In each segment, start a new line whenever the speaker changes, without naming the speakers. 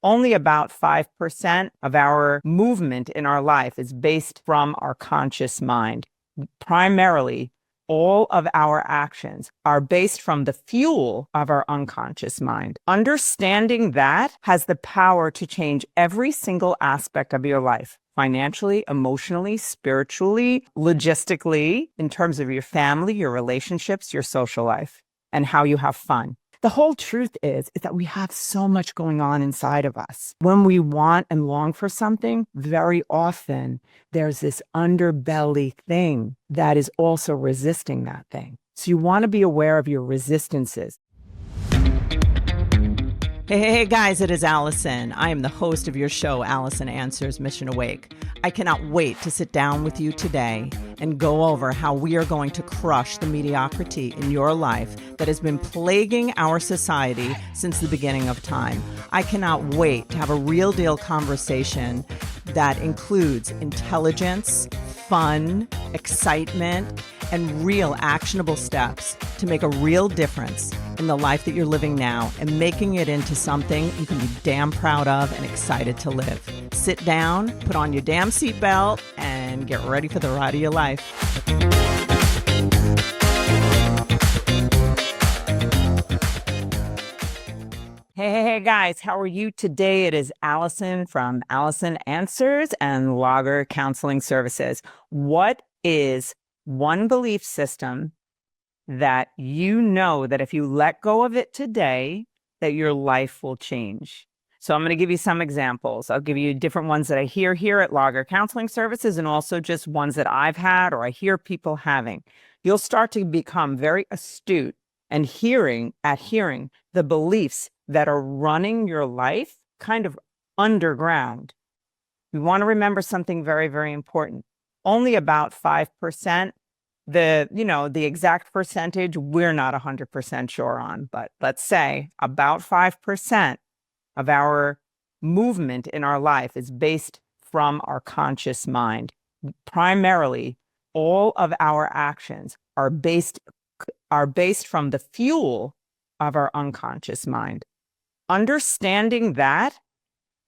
Only about 5% of our movement in our life is based from our conscious mind. Primarily, all of our actions are based from the fuel of our unconscious mind. Understanding that has the power to change every single aspect of your life. Financially, emotionally, spiritually, logistically, in terms of your family, your relationships, your social life, and how you have fun. The whole truth is that we have so much going on inside of us. When we want and long for something, very often there's this underbelly thing that is also resisting that thing. So you want to be aware of your resistances. Hey, guys, it is Alison. I am the host of your show, Alison Answers Mission Awake. I cannot wait to sit down with you today and go over how we are going to crush the mediocrity in your life that has been plaguing our society since the beginning of time. I cannot wait to have a real deal conversation that includes intelligence, fun, excitement, and real actionable steps to make a real difference in the life that you're living now and making it into something you can be damn proud of and excited to live. Sit down, put on your damn seatbelt, and get ready for the ride of your life. Hey, guys, how are you today? It is Alison from Alison Answers and Logger Counseling Services. What is one belief system that you know that if you let go of it today, that your life will change? So I'm going to give you some examples. I'll give you different ones that I hear here at Logger Counseling Services and also just ones that I've had or I hear people having. You'll start to become very astute and hearing the beliefs that are running your life kind of underground. You want to remember something very, very important. Only about 5%, the exact percentage, we're not 100% sure on, but let's say about 5% of our movement in our life is based from our conscious mind. Primarily, all of our actions are based from the fuel of our unconscious mind. Understanding that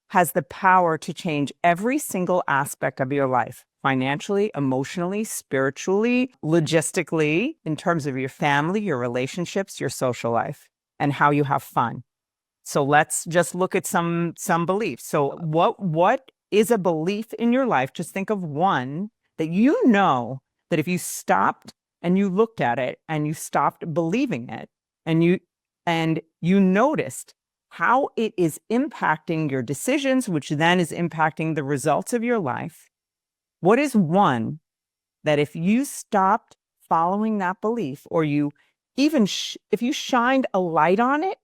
has the power to change every single aspect of your life. Financially, emotionally, spiritually, logistically, in terms of your family, your relationships, your social life, and how you have fun. So let's just look at some beliefs. So what is a belief in your life? Just think of one that you know that if you stopped and you looked at it and you stopped believing it and you noticed how it is impacting your decisions, which then is impacting the results of your life. What is one that if you stopped following that belief, or you even if you shined a light on it,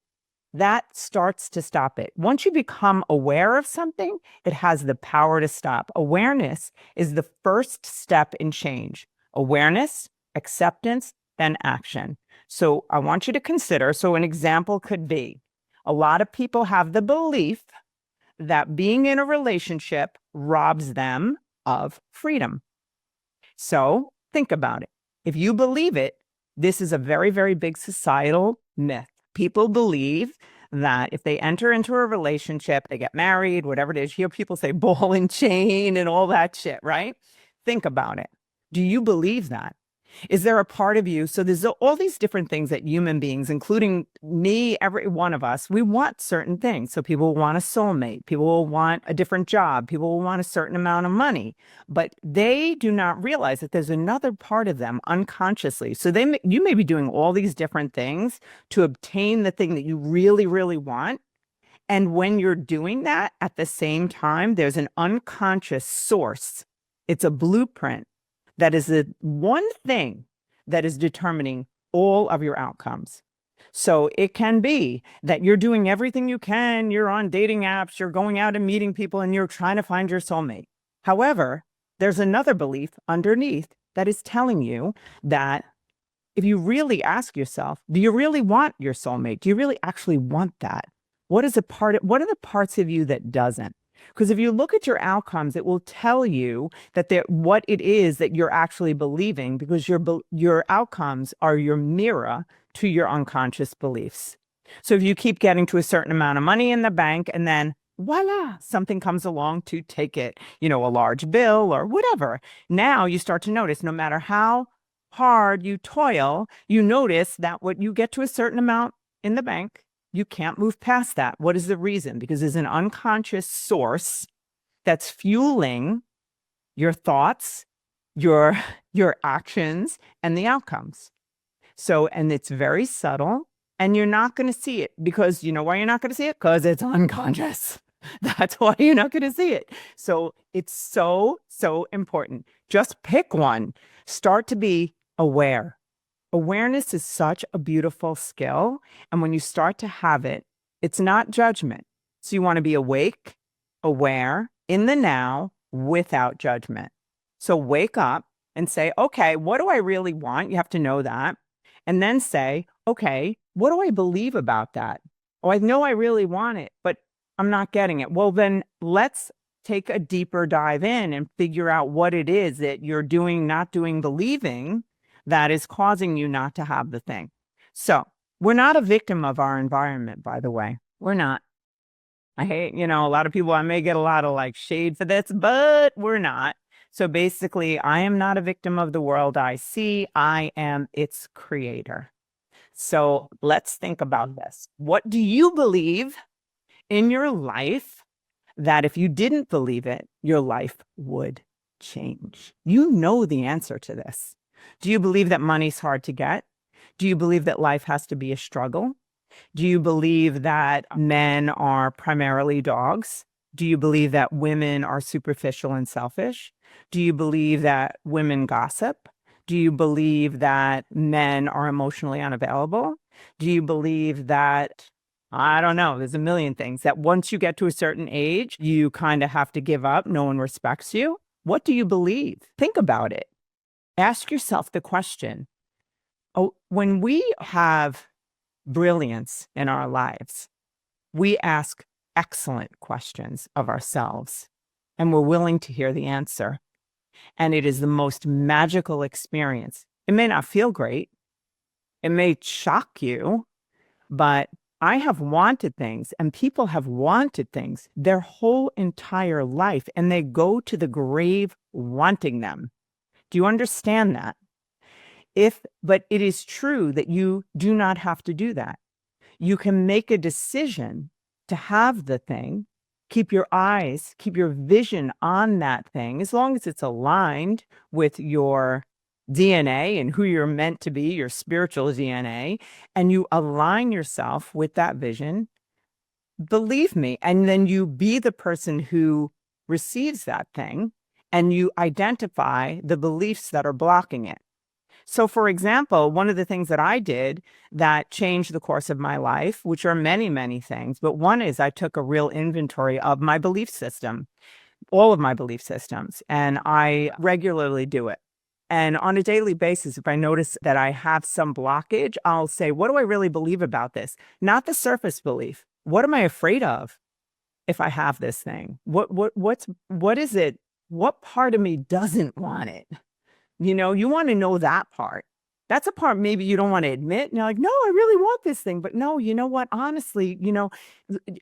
that starts to stop it. Once you become aware of something, it has the power to stop. Awareness is the first step in change. Awareness, acceptance, then action. So I want you to consider, so an example could be, a lot of people have the belief that being in a relationship robs them of freedom. So think about it. If you believe it, this is a very, very big societal myth. People believe that if they enter into a relationship, they get married, whatever it is, you hear people say ball and chain and all that shit, right? Think about it. Do you believe that? Is there a part of you? So there's all these different things that human beings, including me, every one of us, we want certain things. So people will want a soulmate. People will want a different job. People will want a certain amount of money. But they do not realize that there's another part of them unconsciously. So you may be doing all these different things to obtain the thing that you really, really want. And when you're doing that at the same time, there's an unconscious source. It's a blueprint. That is the one thing that is determining all of your outcomes. So it can be that you're doing everything you can, you're on dating apps, you're going out and meeting people, and you're trying to find your soulmate. However, there's another belief underneath that is telling you that if you really ask yourself, do you really want your soulmate? Do you really actually want that? What are the parts of you that doesn't? Because if you look at your outcomes, it will tell you that what it is that you're actually believing, because your outcomes are your mirror to your unconscious beliefs. So if you keep getting to a certain amount of money in the bank and then voila, something comes along to take it, a large bill or whatever. Now you start to notice no matter how hard you toil, you notice that when you get to a certain amount in the bank, you can't move past that. What is the reason? Because there's an unconscious source that's fueling your thoughts, your your actions, and the outcomes. So, and it's very subtle, and you're not going to see it because you know why you're not going to see it? Because it's unconscious. That's why you're not going to see it. So it's so, so important. Just pick one. Start to be aware. Awareness is such a beautiful skill. And when you start to have it, it's not judgment. So you want to be awake, aware, in the now, without judgment. So wake up and say, okay, what do I really want? You have to know that. And then say, okay, what do I believe about that? Oh, I know I really want it, but I'm not getting it. Well, then let's take a deeper dive in and figure out what it is that you're doing, not doing, believing that is causing you not to have the thing. So we're not a victim of our environment, by the way. We're not. I hate, a lot of people, I may get a lot of like shade for this, but we're not. So basically, I am not a victim of the world I see. I am its creator. So let's think about this. What do you believe in your life that if you didn't believe it, your life would change? You know the answer to this. Do you believe that money's hard to get? Do you believe that life has to be a struggle? Do you believe that men are primarily dogs? Do you believe that women are superficial and selfish? Do you believe that women gossip? Do you believe that men are emotionally unavailable? Do you believe that, I don't know, there's a million things, that once you get to a certain age, you kind of have to give up, no one respects you? What do you believe? Think about it. Ask yourself the question. Oh, when we have brilliance in our lives, we ask excellent questions of ourselves, and we're willing to hear the answer. And it is the most magical experience. It may not feel great. It may shock you, but I have wanted things and people have wanted things their whole entire life, and they go to the grave wanting them. Do you understand that? But it is true that you do not have to do that. You can make a decision to have the thing, keep your eyes, keep your vision on that thing, as long as it's aligned with your DNA and who you're meant to be, your spiritual DNA, and you align yourself with that vision, believe me, and then you be the person who receives that thing and you identify the beliefs that are blocking it. So, for example, one of the things that I did that changed the course of my life, which are many, many things, but one is I took a real inventory of my belief system, all of my belief systems, and I regularly do it. And on a daily basis, if I notice that I have some blockage, I'll say, what do I really believe about this? Not the surface belief. What am I afraid of if I have this thing? What is it? What part of me doesn't want it? You want to know that part. That's a part maybe you don't want to admit. And you're like, no, I really want this thing. But no, you know what? Honestly,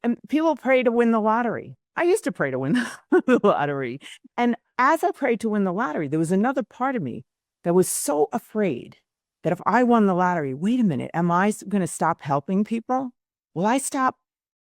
and people pray to win the lottery. I used to pray to win the lottery. And as I prayed to win the lottery, there was another part of me that was so afraid that if I won the lottery, wait a minute, am I going to stop helping people? Will I stop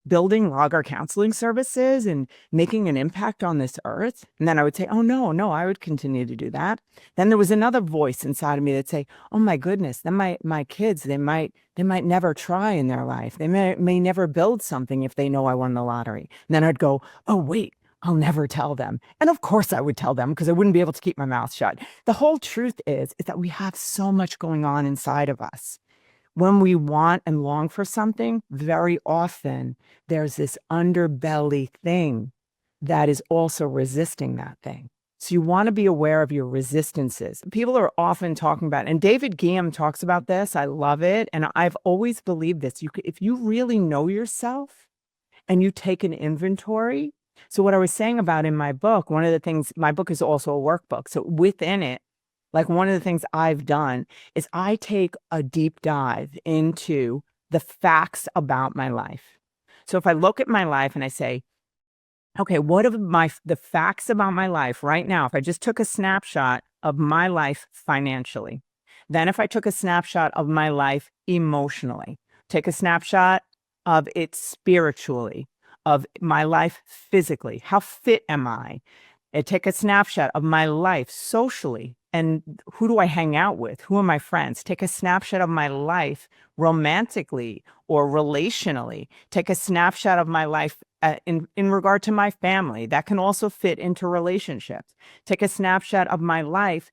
building logger counseling services and making an impact on this earth? And then I would say, oh, no, I would continue to do that. Then there was another voice inside of me that say, oh my goodness, then my kids, they might never try in their life. They may never build something if they know I won the lottery. And then I'd go, oh wait, I'll never tell them. And of course I would tell them because I wouldn't be able to keep my mouth shut. The whole truth is that we have so much going on inside of us. When we want and long for something, very often there's this underbelly thing that is also resisting that thing. So you want to be aware of your resistances. People are often talking about, and David Guillaume talks about this. I love it. And I've always believed this. If you really know yourself and you take an inventory. So what I was saying about in my book, one of the things, my book is also a workbook. So within it, like one of the things I've done is I take a deep dive into the facts about my life. So if I look at my life and I say, okay, what are the facts about my life right now? If I just took a snapshot of my life financially, then if I took a snapshot of my life emotionally, take a snapshot of it spiritually, of my life physically, how fit am I? And take a snapshot of my life socially, and who do I hang out with? Who are my friends? Take a snapshot of my life romantically or relationally. Take a snapshot of my life in regard to my family. That can also fit into relationships. Take a snapshot of my life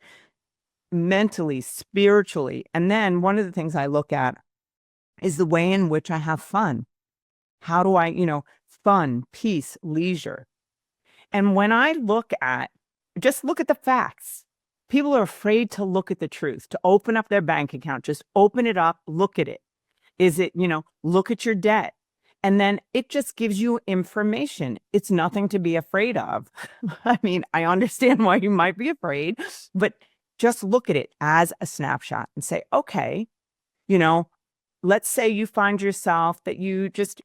mentally, spiritually. And then one of the things I look at is the way in which I have fun. How do I, fun, peace, leisure. And when I just look at the facts. People are afraid to look at the truth, to open up their bank account. Just open it up, look at it. Is it, look at your debt. And then it just gives you information. It's nothing to be afraid of. I mean, I understand why you might be afraid, but just look at it as a snapshot and say, okay, you know, let's say you find yourself that you just,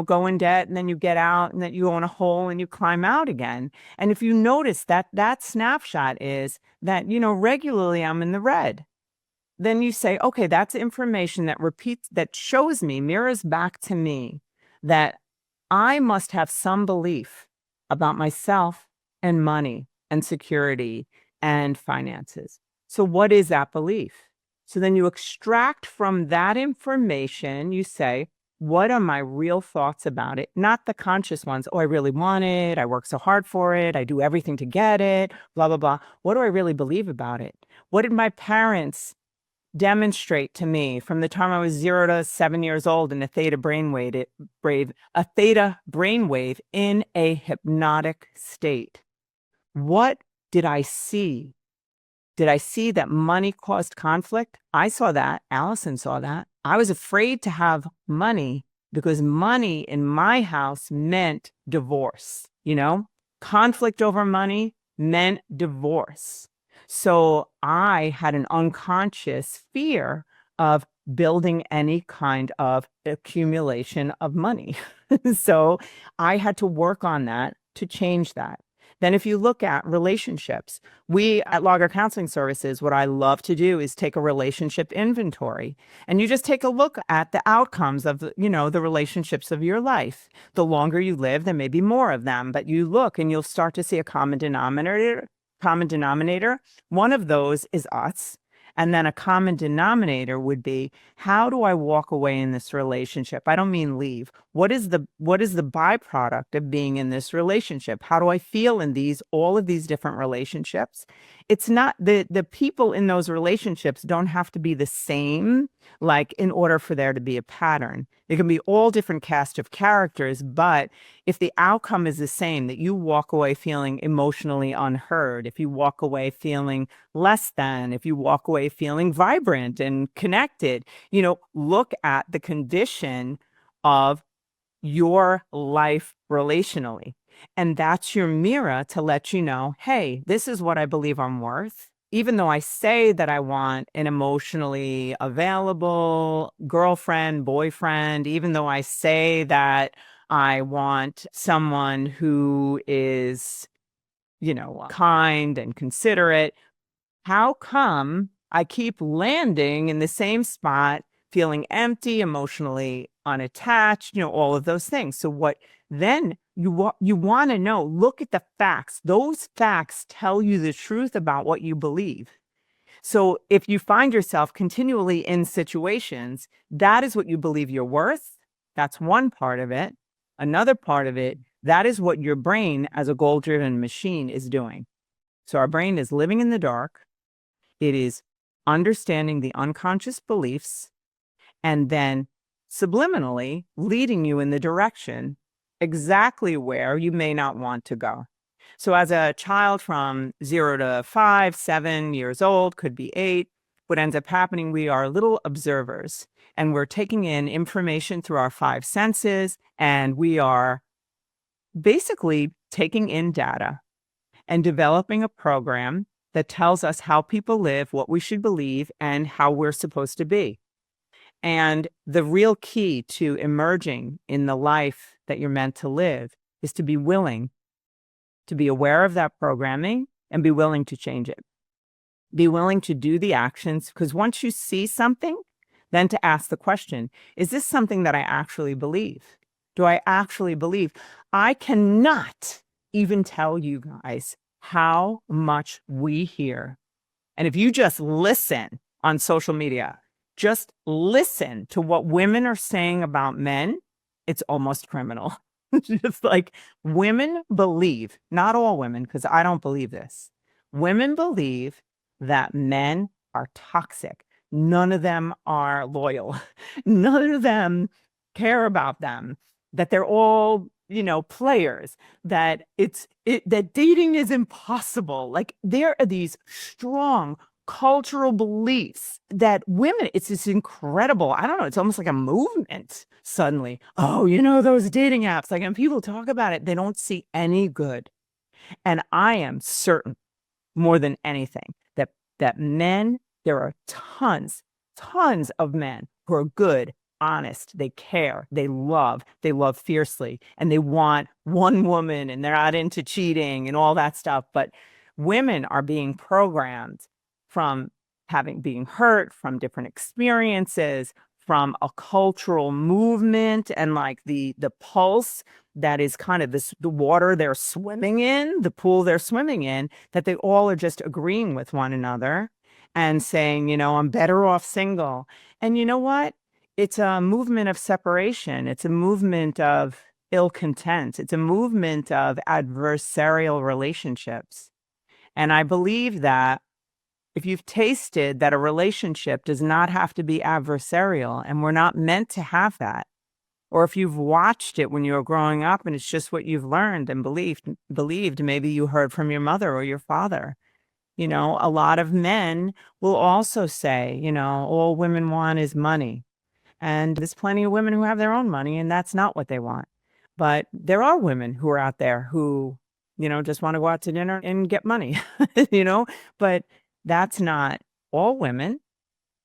go in debt and then you get out and that you go in a hole and you climb out again. And if you notice that that snapshot is that, regularly I'm in the red, then you say, okay, that's information that shows me, mirrors back to me that I must have some belief about myself and money and security and finances. So what is that belief? So then you extract from that information, you say, what are my real thoughts about it? Not the conscious ones. Oh, I really want it. I work so hard for it. I do everything to get it, blah, blah, blah. What do I really believe about it? What did my parents demonstrate to me from the time I was 0 to 7 years old in a theta brainwave in a hypnotic state? What did I see? Did I see that money caused conflict? I saw that. Alison saw that. I was afraid to have money because money in my house meant divorce, Conflict over money meant divorce. So I had an unconscious fear of building any kind of accumulation of money. So I had to work on that to change that. Then if you look at relationships, we at Logger Counseling Services, what I love to do is take a relationship inventory. And you just take a look at the outcomes of, the relationships of your life. The longer you live, there may be more of them, but you look and you'll start to see a common denominator. One of those is us. And then a common denominator would be, how do I walk away in this relationship? I don't mean leave. What is the byproduct of being in this relationship? How do I feel in all of these different relationships? It's not the people in those relationships don't have to be the same, like in order for there to be a pattern. It can be all different cast of characters, but if the outcome is the same, that you walk away feeling emotionally unheard, if you walk away feeling less than, if you walk away feeling vibrant and connected, look at the condition of your life relationally. And that's your mirror to let you know, hey, this is what I believe I'm worth. Even though I say that I want an emotionally available girlfriend, boyfriend, even though I say that I want someone who is, kind and considerate, how come I keep landing in the same spot, feeling empty, emotionally unattached, all of those things? So what then you want to know, look at the facts. Those facts tell you the truth about what you believe. So if you find yourself continually in situations, that is what you believe you're worth. That's one part of it. Another part of it, that is what your brain as a goal-driven machine is doing. So our brain is living in the dark. It is understanding the unconscious beliefs and then subliminally leading you in the direction exactly where you may not want to go. So as a child from 0 to 5, 7 years old, could be 8, what ends up happening, we are little observers and we're taking in information through our 5 senses, and we are basically taking in data and developing a program that tells us how people live, what we should believe, and how we're supposed to be. And the real key to emerging in the life that you're meant to live is to be willing to be aware of that programming and be willing to change it. Be willing to do the actions, because once you see something, then to ask the question, is this something that I actually believe? Do I actually believe? I cannot even tell you guys how much we hear. And if you just listen on social media, just listen to what women are saying about men, it's almost criminal. Just like women believe, not all women, because I don't believe this. Women believe that men are toxic. None of them are loyal. None of them care about them, that they're all, players, that that dating is impossible. Like there are these strong cultural beliefs that women, it's this incredible, I don't know, it's almost like a movement suddenly. Oh, those dating apps, like, and people talk about it, they don't see any good. And I am certain more than anything that men, there are tons of men who are good, honest, they care, they love fiercely, and they want one woman, and they're not into cheating and all that stuff. But women are being programmed from being hurt, from different experiences, from a cultural movement, and like the pulse that is kind of the water they're swimming in, the pool they're swimming in, that they all are just agreeing with one another and saying, I'm better off single. And you know what? It's a movement of separation. It's a movement of ill content. It's a movement of adversarial relationships. And I believe that if you've tasted that a relationship does not have to be adversarial, and we're not meant to have that, or if you've watched it when you were growing up and it's just what you've learned and believed, maybe you heard from your mother or your father. A lot of men will also say, all women want is money. And there's plenty of women who have their own money, and that's not what they want. But there are women who are out there who, just want to go out to dinner and get money, but that's not all women.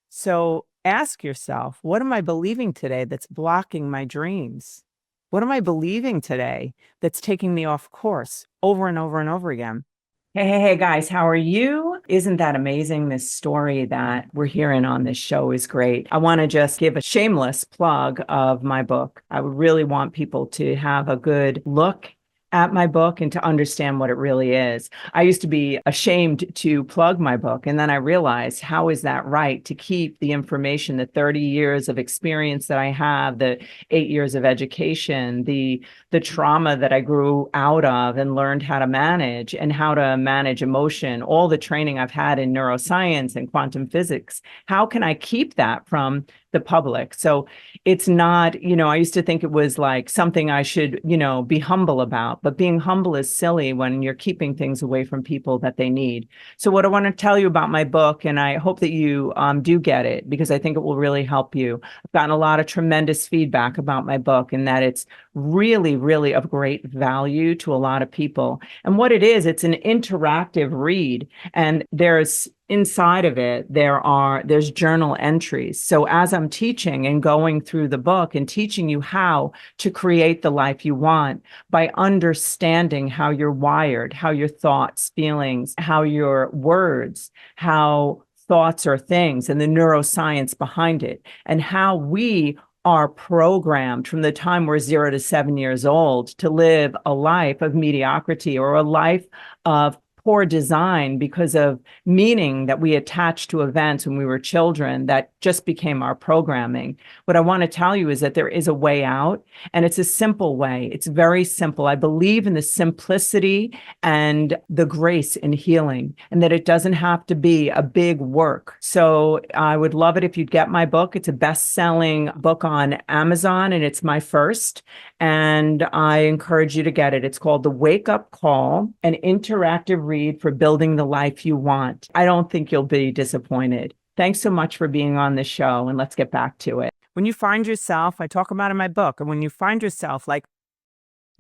So ask yourself, what am I believing today that's blocking my dreams? What am I believing today that's taking me off course over and over and over again? Hey, guys, how are you? Isn't that amazing? This story that we're hearing on this show is great. I want to just give a shameless plug of my book. I would really want people to have a good look at my book and to understand what it really is. I used to be ashamed to plug my book, and then I realized, how is that right, to keep the information, the 30 years of experience that I have, the 8 years of education, the trauma that I grew out of and learned how to manage, and how to manage emotion, all the training I've had in neuroscience and quantum physics. How can I keep that from the public? So it's not, I used to think it was like something I should, be humble about, but being humble is silly when you're keeping things away from people that they need. So what I want to tell you about my book, and I hope that you do get it, because I think it will really help you. I've gotten a lot of tremendous feedback about my book, and that it's really, really of great value to a lot of people. And what it is, it's an interactive read, and there's inside of it, there's journal entries. So as I'm teaching and going through the book and teaching you how to create the life you want by understanding how you're wired, how your thoughts, feelings, how your words, how thoughts are things, and the neuroscience behind it, and how we are programmed from the time we're 0 to 7 years old to live a life of mediocrity, or a life of poor design because of meaning that we attached to events when we were children that just became our programming. What I want to tell you is that there is a way out, and it's a simple way. It's very simple. I believe in the simplicity and the grace in healing, and that it doesn't have to be a big work. So I would love it if you'd get my book. It's a best-selling book on Amazon, and it's my first, and I encourage you to get it. It's called The Wake Up Call, an interactive read for building the life you want. I don't think you'll be disappointed. Thanks so much for being on the show, and let's get back to it. When you find yourself, I talk about in my book, and when you find yourself like,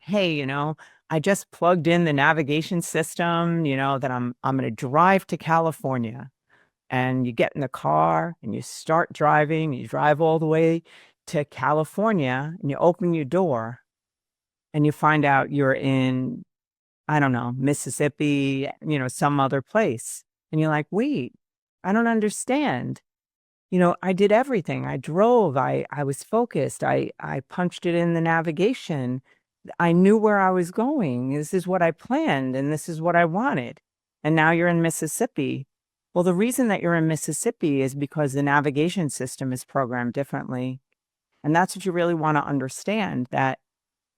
hey, I just plugged in the navigation system, that I'm going to drive to California, and you get in the car and you start driving, you drive all the way to California, and you open your door, and you find out you're in, I don't know, Mississippi, some other place. And you're like, wait, I don't understand. I did everything. I drove, I was focused. I punched it in the navigation. I knew where I was going. This is what I planned and this is what I wanted. And now you're in Mississippi. Well, the reason that you're in Mississippi is because the navigation system is programmed differently. And that's what you really want to understand, that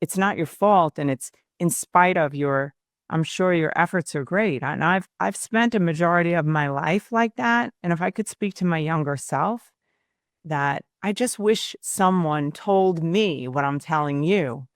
it's not your fault, and it's in spite of your, I'm sure your efforts are great. And I've spent a majority of my life like that. And if I could speak to my younger self, that I just wish someone told me what I'm telling you,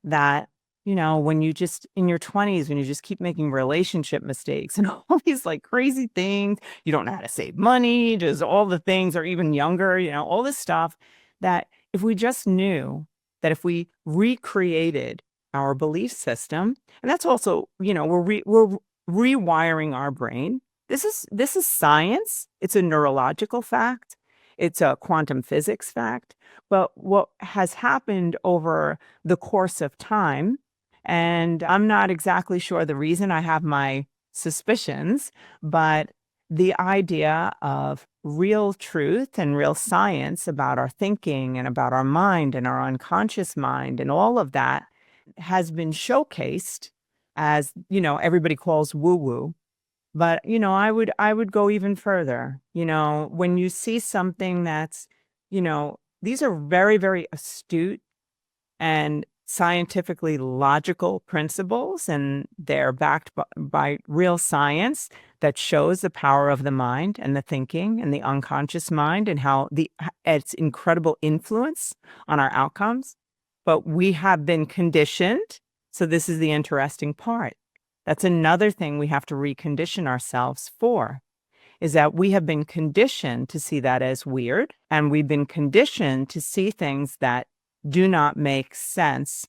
that, when you just in your 20s, when you just keep making relationship mistakes and all these like crazy things, you don't know how to save money, just all the things, or even younger, all this stuff, that if we just knew that if we recreated our belief system, and that's also, we're rewiring our brain. This is science. It's a neurological fact. It's a quantum physics fact. But what has happened over the course of time, and I'm not exactly sure the reason, I have my suspicions, but the idea of real truth and real science about our thinking and about our mind and our unconscious mind and all of that has been showcased as, everybody calls woo-woo. But, I would go even further. When you see something that's, these are very, very astute and scientifically logical principles, and they're backed by real science that shows the power of the mind and the thinking and the unconscious mind, and how its incredible influence on our outcomes. But we have been conditioned. So this is the interesting part. That's another thing we have to recondition ourselves for, is that we have been conditioned to see that as weird, and we've been conditioned to see things that do not make sense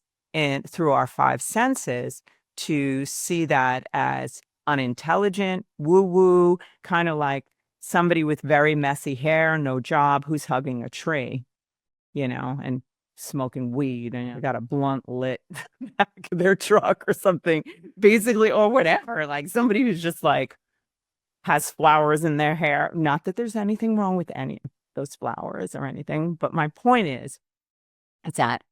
through our five senses, to see that as unintelligent, woo-woo, kind of like somebody with very messy hair, no job, who's hugging a tree, and smoking weed, and got a blunt lit back of their truck or something, basically, or whatever. Like somebody who's just like has flowers in their hair. Not that there's anything wrong with any of those flowers or anything, but my point is, it's that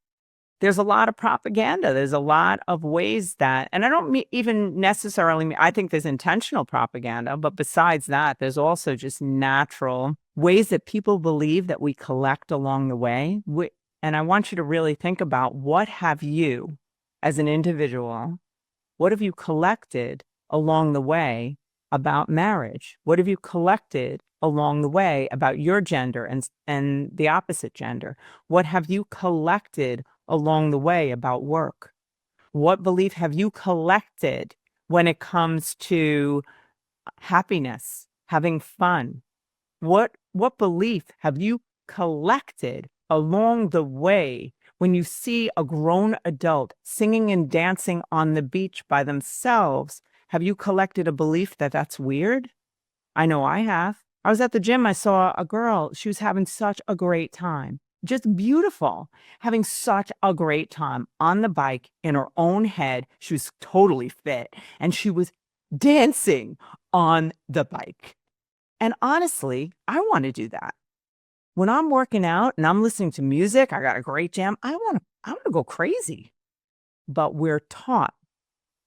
there's a lot of propaganda. There's a lot of ways that, and I don't even necessarily mean, I think there's intentional propaganda, but besides that, there's also just natural ways that people believe that we collect along the way. And I want you to really think about, what have you, as an individual, what have you collected along the way about marriage? What have you collected along the way about your gender and the opposite gender? What have you collected along the way about work? What belief have you collected when it comes to happiness, having fun? What belief have you collected along the way when you see a grown adult singing and dancing on the beach by themselves? Have you collected a belief that that's weird? I know I have. I was at the gym. I saw a girl. She was having such a great time. Just beautiful. Having such a great time on the bike in her own head. She was totally fit, and she was dancing on the bike. And honestly, I want to do that. When I'm working out and I'm listening to music, I got a great jam, I want to go crazy. But we're taught,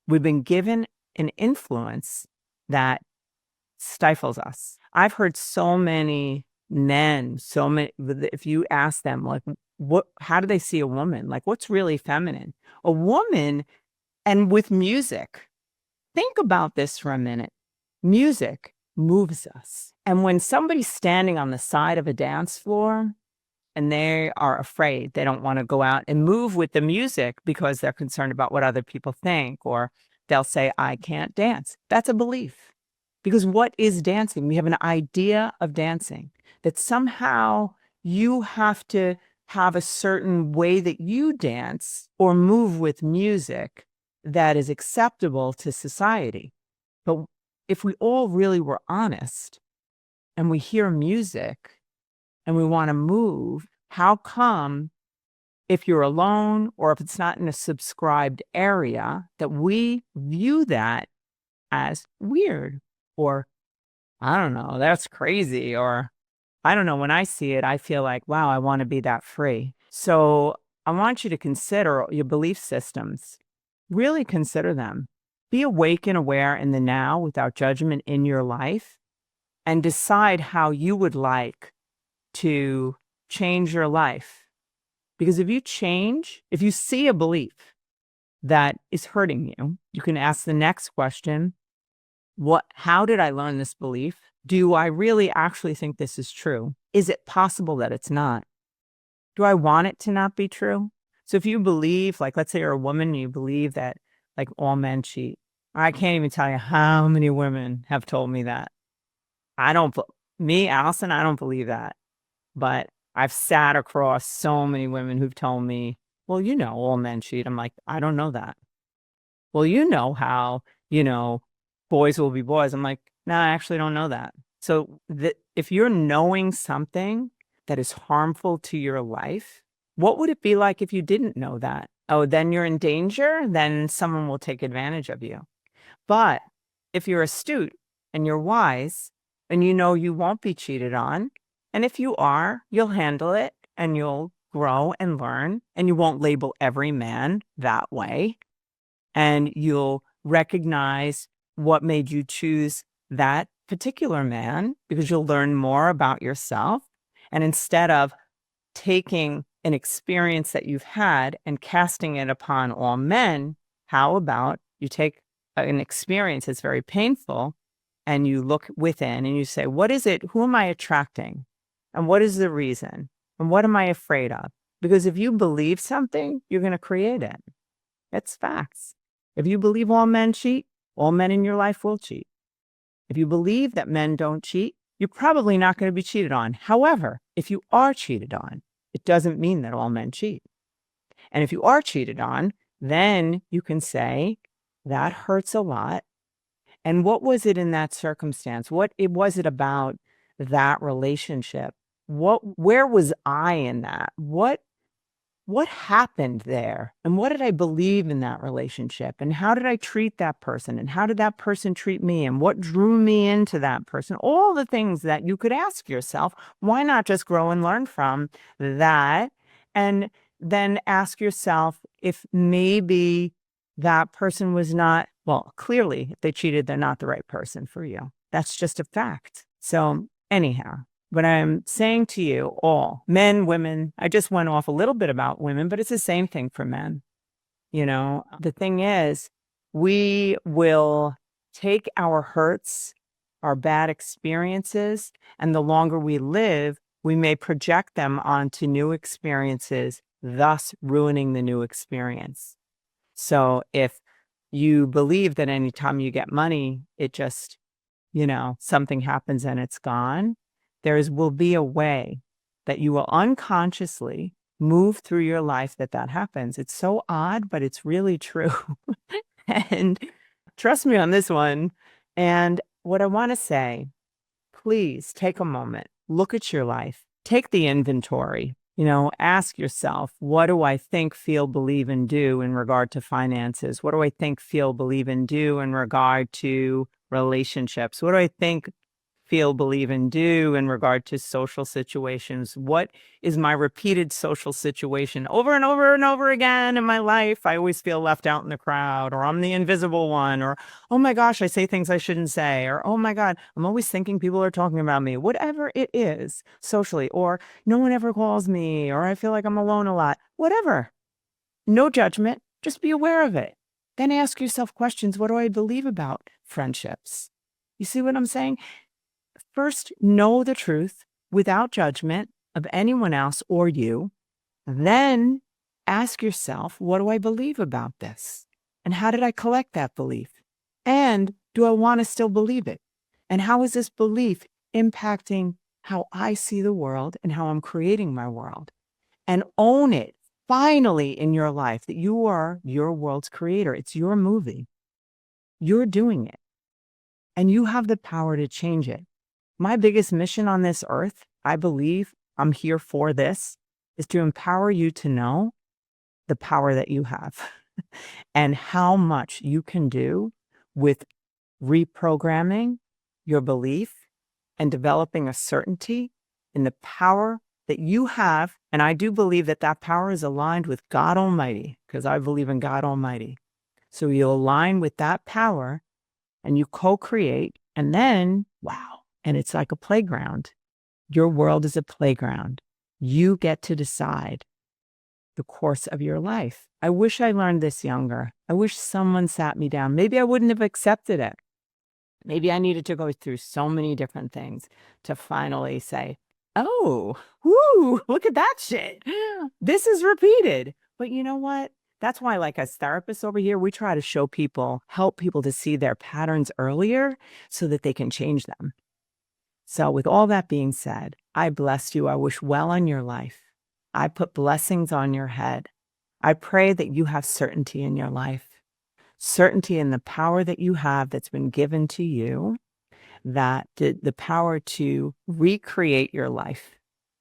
we've been given an influence that stifles us. I've heard so many men, if you ask them, like, how do they see a woman? Like, what's really feminine? A woman, and with music, think about this for a minute. Music moves us. And when somebody's standing on the side of a dance floor and they are afraid, they don't want to go out and move with the music because they're concerned about what other people think, or they'll say, I can't dance. That's a belief. Because what is dancing? We have an idea of dancing, that somehow you have to have a certain way that you dance or move with music that is acceptable to society. But if we all really were honest and we hear music and we want to move, how come if you're alone or if it's not in a subscribed area, that we view that as weird or, I don't know, that's crazy. Or I don't know, when I see it, I feel like, wow, I want to be that free. So I want you to consider your belief systems. Really consider them. Be awake and aware in the now without judgment in your life and decide how you would like to change your life. Because if you see a belief that is hurting you, you can ask the next question, how did I learn this belief? Do I really actually think this is true? Is it possible that it's not? Do I want it to not be true? So if you believe, like, let's say you're a woman, and you believe that like all men cheat. I can't even tell you how many women have told me that. Alison, I don't believe that. But I've sat across so many women who've told me, well, all men cheat. I'm like, I don't know that. Well, how, boys will be boys. I'm like, no, I actually don't know that. So if you're knowing something that is harmful to your life, what would it be like if you didn't know that? Oh, then you're in danger. Then someone will take advantage of you. But if you're astute and you're wise and you won't be cheated on, and if you are, you'll handle it and you'll grow and learn, and you won't label every man that way. And you'll recognize what made you choose that particular man, because you'll learn more about yourself. And instead of taking an experience that you've had and casting it upon all men, how about you take an experience that's very painful and you look within and you say, what is it? Who am I attracting? And what is the reason? And what am I afraid of? Because if you believe something, you're going to create it. It's facts. If you believe all men cheat, all men in your life will cheat. If you believe that men don't cheat, you're probably not going to be cheated on. However, if you are cheated on, it doesn't mean that all men cheat. And if you are cheated on, then you can say, that hurts a lot. And what was it in that circumstance? Was it about that relationship? Where was I in that? What happened there? And what did I believe in that relationship? And how did I treat that person? And how did that person treat me? And what drew me into that person? All the things that you could ask yourself. Why not just grow and learn from that? And then ask yourself if maybe that person was not, well, clearly, if they cheated, they're not the right person for you. That's just a fact. So anyhow, what I'm saying to you all, men, women, I just went off a little bit about women, but it's the same thing for men. The thing is, we will take our hurts, our bad experiences, and the longer we live, we may project them onto new experiences, thus ruining the new experience. So if you believe that anytime you get money, it just, something happens and it's gone, will be a way that you will unconsciously move through your life that happens. It's so odd, but it's really true. And trust me on this one. And what I want to say, please take a moment, look at your life, take the inventory, ask yourself, what do I think, feel, believe, and do in regard to finances? What do I think, feel, believe, and do in regard to relationships? What do I think, feel, believe, and do in regard to social situations? What is my repeated social situation over and over and over again in my life? I always feel left out in the crowd, or I'm the invisible one, or, oh my gosh, I say things I shouldn't say, or, oh my God, I'm always thinking people are talking about me, whatever it is socially, or no one ever calls me, or I feel like I'm alone a lot, whatever. No judgment, just be aware of it. Then ask yourself questions. What do I believe about friendships? You see what I'm saying? First, know the truth without judgment of anyone else or you. Then ask yourself, what do I believe about this? And how did I collect that belief? And do I want to still believe it? And how is this belief impacting how I see the world and how I'm creating my world? And own it finally in your life that you are your world's creator. It's your movie. You're doing it. And you have the power to change it. My biggest mission on this earth, I believe I'm here for this, is to empower you to know the power that you have and how much you can do with reprogramming your belief and developing a certainty in the power that you have. And I do believe that that power is aligned with God Almighty, because I believe in God Almighty. So you align with that power and you co-create, and then, wow, and it's like a playground. Your world is a playground. You get to decide the course of your life. I wish I learned this younger. I wish someone sat me down. Maybe I wouldn't have accepted it. Maybe I needed to go through so many different things to finally say, oh, whoo, look at that shit. This is repeated. But you know what? That's why, like, as therapists over here, we try to show people, help people to see their patterns earlier so that they can change them. So with all that being said, I bless you. I wish well on your life. I put blessings on your head. I pray that you have certainty in your life, certainty in the power that you have that's been given to you, that the power to recreate your life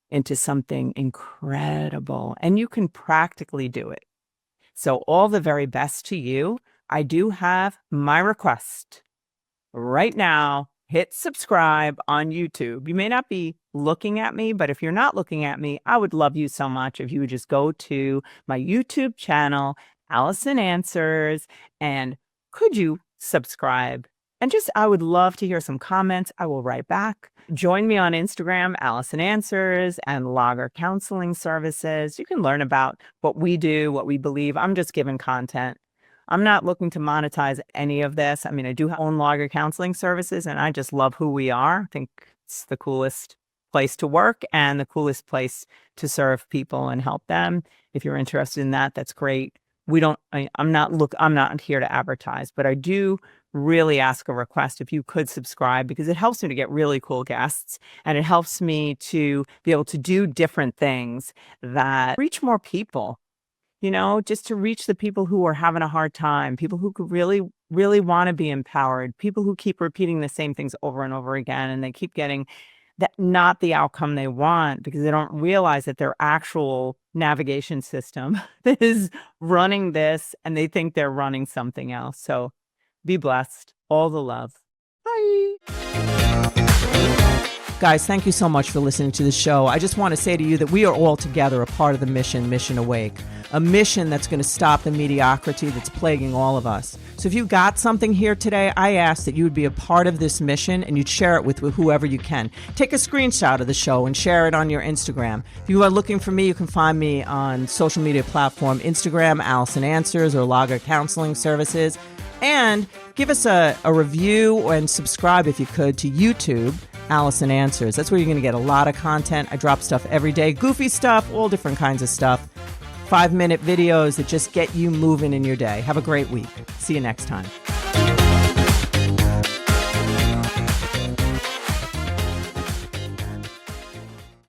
into something incredible. And you can practically do it. So all the very best to you. I do have my request right now. Hit subscribe on YouTube. You may not be looking at me, but if you're not looking at me, I would love you so much if you would just go to my YouTube channel, Alison Answers, and could you subscribe? And just, I would love to hear some comments. I will write back. Join me on Instagram, Alison Answers, and Lager Counseling Services. You can learn about what we do, what we believe. I'm just giving content. I'm not looking to monetize any of this. I mean, I do own Lager Counseling Services, and I just love who we are. I think it's the coolest place to work and the coolest place to serve people and help them. If you're interested in that, that's great. I'm not here to advertise, but I do really ask a request if you could subscribe, because it helps me to get really cool guests, and it helps me to be able to do different things that reach more people. Just to reach the people who are having a hard time, people who could really, really want to be empowered, people who keep repeating the same things over and over again, and they keep getting that not the outcome they want because they don't realize that their actual navigation system is running this, and they think they're running something else. So be blessed. All the love. Bye. Guys, thank you so much for listening to the show. I just want to say to you that we are all together a part of the Mission Awake, a mission that's going to stop the mediocrity that's plaguing all of us. So if you got something here today, I ask that you would be a part of this mission and you'd share it with whoever you can. Take a screenshot of the show and share it on your Instagram. If you are looking for me, you can find me on social media platform Instagram, Alison Answers, or Lager Counseling Services. And give us a review and subscribe if you could to YouTube, Alison Answers. That's where you're going to get a lot of content. I drop stuff every day, goofy stuff, all different kinds of stuff. 5-minute videos that just get you moving in your day. Have a great week. See you next time.